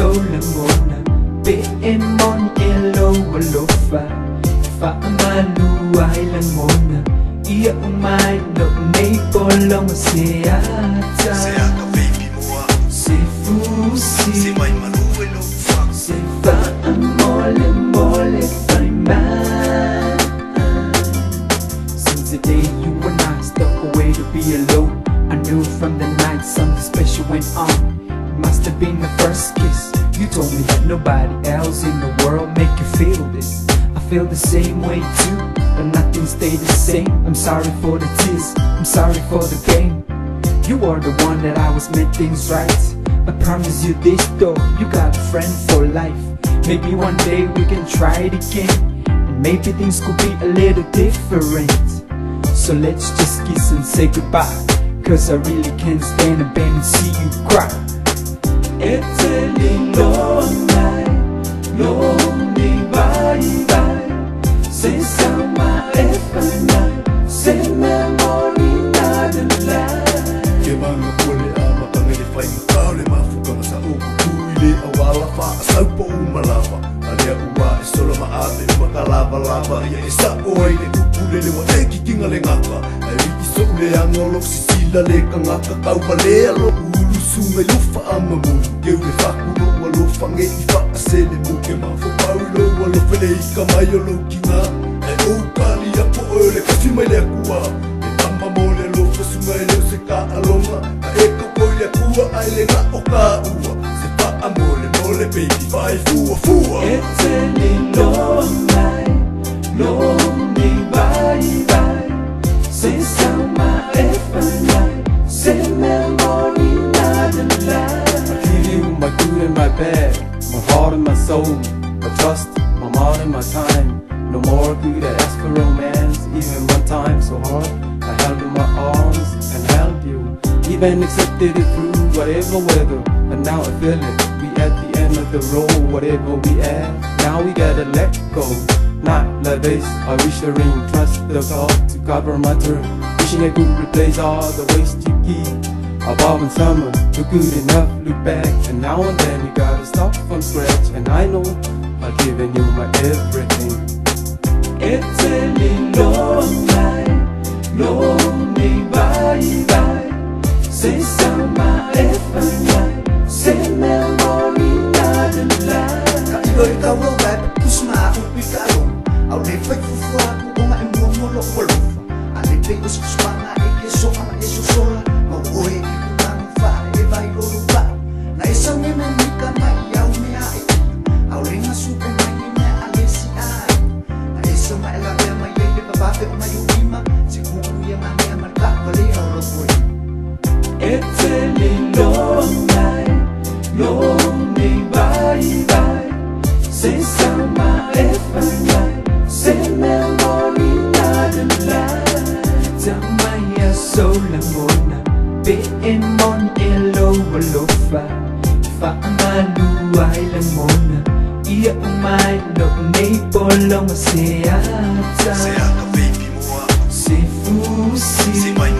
sola mona Be mon elo walofa Fa malu ay lang mona Ia umay no nei polong seata Seata baby moa Se fusi Se mai malu elo fa Se fa mole mole Fai Mai Since the day you and I stuck away to be alone I knew from the night something special went on. It must have been the first kiss. You told me that nobody else in the world make you feel this. I feel the same way too, but nothing stayed the same. I'm sorry for the tears, I'm sorry for the pain. You were the one that I was meant things right. I promise you this though, you got a friend for life. Maybe one day we can try it again, and maybe things could be a little different. So let's just kiss and say goodbye, cause I really can't stand a bend and see you cry. It's a long night, long bye-bye. Say sama Fai Mai, say memory not alive. Ke mga pule a makangili fai makaule mafuka masa uku kuile awala fa asaupo umalawa. Alia ua e solo maate makalava-lava. Ia e sa oai le upule le wa eki kinga le ngaka. Ai wiki so ule angolo sisila le kangaka kaupa le alo ulu sunga lufa amamu. Keu le whakuro walo whange I whaasele muke mawha paulo walo whele I kamai o lo kinga. E o kali a po o le kasi mai le akua. E tama mo le lofa sunga e leo se ka alonga. A e kako I le akua ai le nga o ka ua. Se pa amole mole baby vai fua fua. It's a long night, long bye-bye. Say sama Fai Mai, say memory not alive. I give you my good and my bad, my heart and my soul, my trust, my mind and my time. No more could I ask for romance, even one time so hard. I held in my arms and held you, even accepted it through whatever weather. And now I feel it, we at the end of the road, whatever we at, now we gotta let go. Not like this, I wish I ring, trust the God to cover my turn. Wishing I could replace all the waste you keep. Above in summer, too good enough, look back. And now and then you gotta start from scratch. And I know I've given you my everything. It's a long night, long bye-bye. Say sama Fai Mai, say memory not alive. Kaigoy ka wo gat kusma aku pikaro. Au le fai fufu aku o mai mo lo walo. Ale te us kusma e ke so ama e so sola. Mo oe ku tang fa e vai lo ba. Na esa me me ka mai au me ai. Au le nga su pe mai me ale si ai. Na esa mai la me mai e pa pa pe o mai ultima. Se ku ya ma me marka vale au lo foi. It's a long night, long bye-bye. Say sama Fai Mai, say memory not alive. Tamaya sola mona, be mon elo walofa. Fa malu ay lang mona, ia umay no nei polong seata. Seata baby moa Se fusi Se mai